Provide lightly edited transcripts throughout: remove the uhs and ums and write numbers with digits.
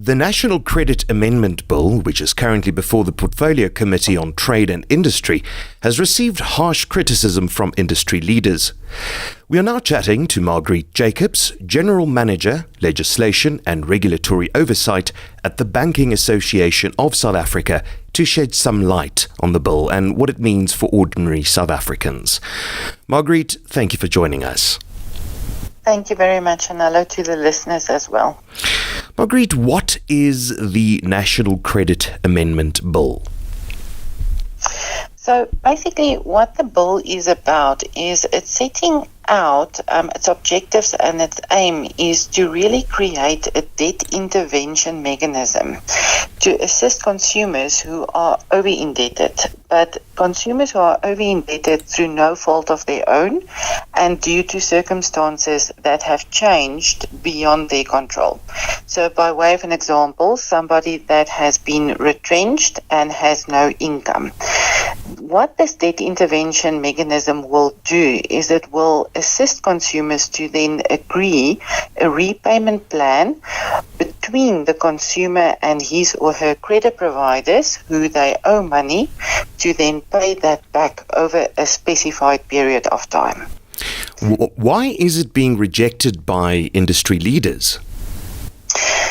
The National Credit Amendment Bill, which is currently before the Portfolio Committee on Trade and Industry, has received harsh criticism from industry leaders. We are now chatting to Marguerite Jacobs, General Manager, Legislation and Regulatory Oversight at the Banking Association of South Africa, to shed some light on the bill and what it means for ordinary South Africans. Marguerite, thank you for joining us. Thank you very much, and hello to the listeners as well. Marguerite, what is the National Credit Amendment Bill? So basically what the bill is about is it's setting out its objectives, and its aim is to really create a debt intervention mechanism to assist consumers who are over-indebted, but consumers who are over-indebted through no fault of their own and due to circumstances that have changed beyond their control. So by way of an example, somebody that has been retrenched and has no income. What this debt intervention mechanism will do is it will assist consumers to then agree a repayment plan between the consumer and his or her credit providers who they owe money to then pay that back over a specified period of time. Why is it being rejected by industry leaders?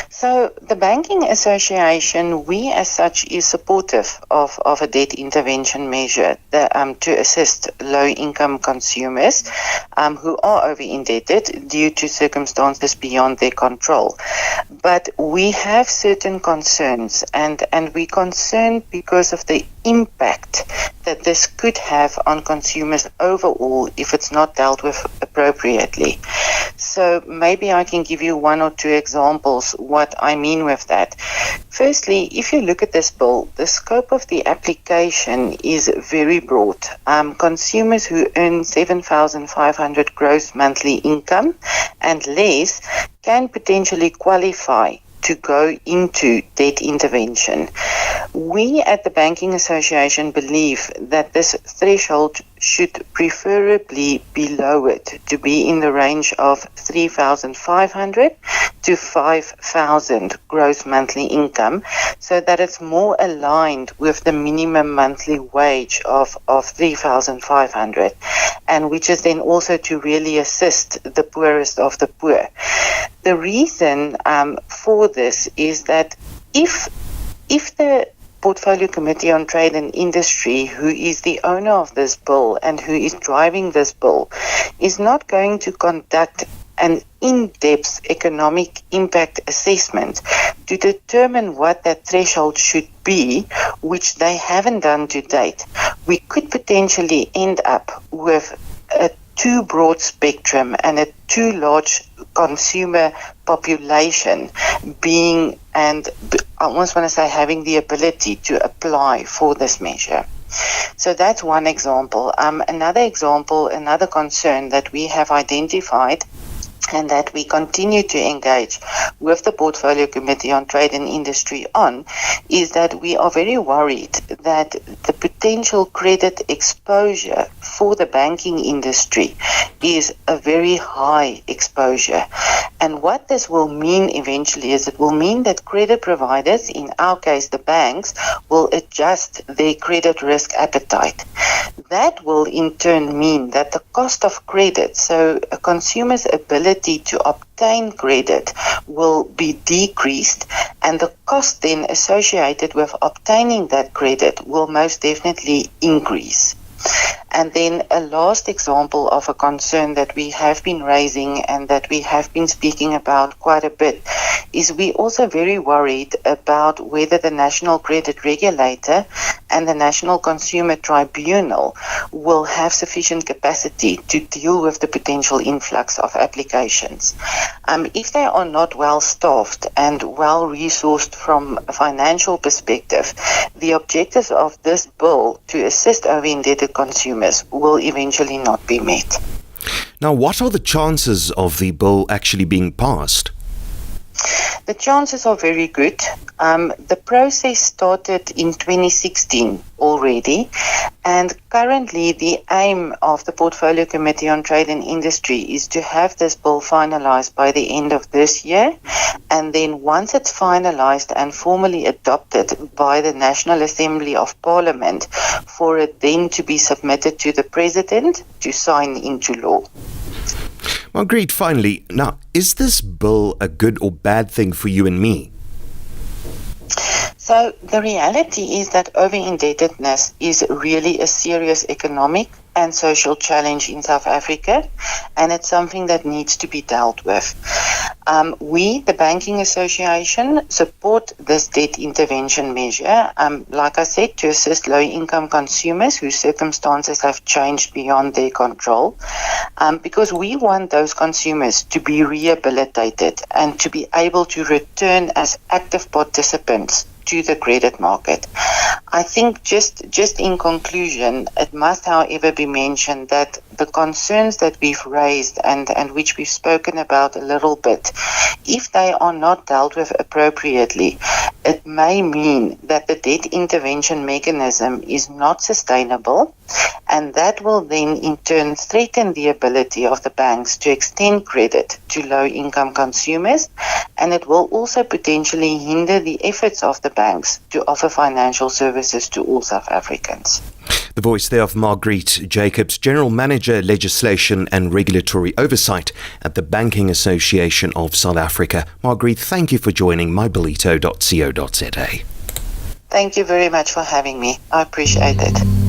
So the Banking Association, we as such, is supportive of a debt intervention measure to assist low-income consumers who are over-indebted due to circumstances beyond their control. But we have certain concerns, and we're concerned because of the impact that this could have on consumers overall if it's not dealt with appropriately. So maybe I can give you one or two examples what I mean with that. Firstly, if you look at this bill, the scope of the application is very broad. Consumers who earn 7,500 gross monthly income and less can potentially qualify to go into debt intervention. We at the Banking Association believe that this threshold should preferably be lowered to be in the range of 3,500 to 5,000 gross monthly income, so that it's more aligned with the minimum monthly wage of 3,500, and which is then also to really assist the poorest of the poor. The reason for this is that if the Portfolio Committee on Trade and Industry, who is the owner of this bill and who is driving this bill, is not going to conduct an in-depth economic impact assessment to determine what that threshold should be, which they haven't done to date, we could potentially end up with a too broad spectrum and a too large consumer population being, and I almost want to say having the ability to apply for this measure. So that's one example. Another concern that we have identified and that we continue to engage with the Portfolio Committee on Trade and Industry on, is that we are very worried that the potential credit exposure for the banking industry is a very high exposure. And what this will mean eventually is it will mean that credit providers, in our case the banks, will adjust their credit risk appetite. That will in turn mean that the cost of credit, so a consumer's ability to obtain credit, will be decreased, and the cost then associated with obtaining that credit will most definitely increase. And then a last example of a concern that we have been raising and that we have been speaking about quite a bit is we also very worried about whether the National Credit Regulator and the National Consumer Tribunal will have sufficient capacity to deal with the potential influx of applications. If they are not well staffed and well resourced from a financial perspective, the objectives of this bill to assist over-indebted consumers will eventually not be met. Now, what are the chances of the bill actually being passed? The chances are very good. The process started in 2016 already, and currently the aim of the Portfolio Committee on Trade and Industry is to have this bill finalized by the end of this year, and then once it's finalized and formally adopted by the National Assembly of Parliament, for it then to be submitted to the President to sign into law. Marguerite, finally, now, is this bill a good or bad thing for you and me? So the reality is that over-indebtedness is really a serious economic and social challenge in South Africa, and it's something that needs to be dealt with. We, the Banking Association, support this debt intervention measure, like I said, to assist low-income consumers whose circumstances have changed beyond their control, because we want those consumers to be rehabilitated and to be able to return as active participants to the credit market. I think just in conclusion, it must, however, be mentioned that the concerns that we've raised and which we've spoken about a little bit, if they are not dealt with appropriately, it may mean that the debt intervention mechanism is not sustainable, and that will then in turn threaten the ability of the banks to extend credit to low-income consumers, and it will also potentially hinder the efforts of the banks to offer financial services to all South Africans. The voice there of Marguerite Jacobs, General Manager, Legislation and Regulatory Oversight at the Banking Association of South Africa. Marguerite, thank you for joining mybolito.co.za. Thank you very much for having me. I appreciate it.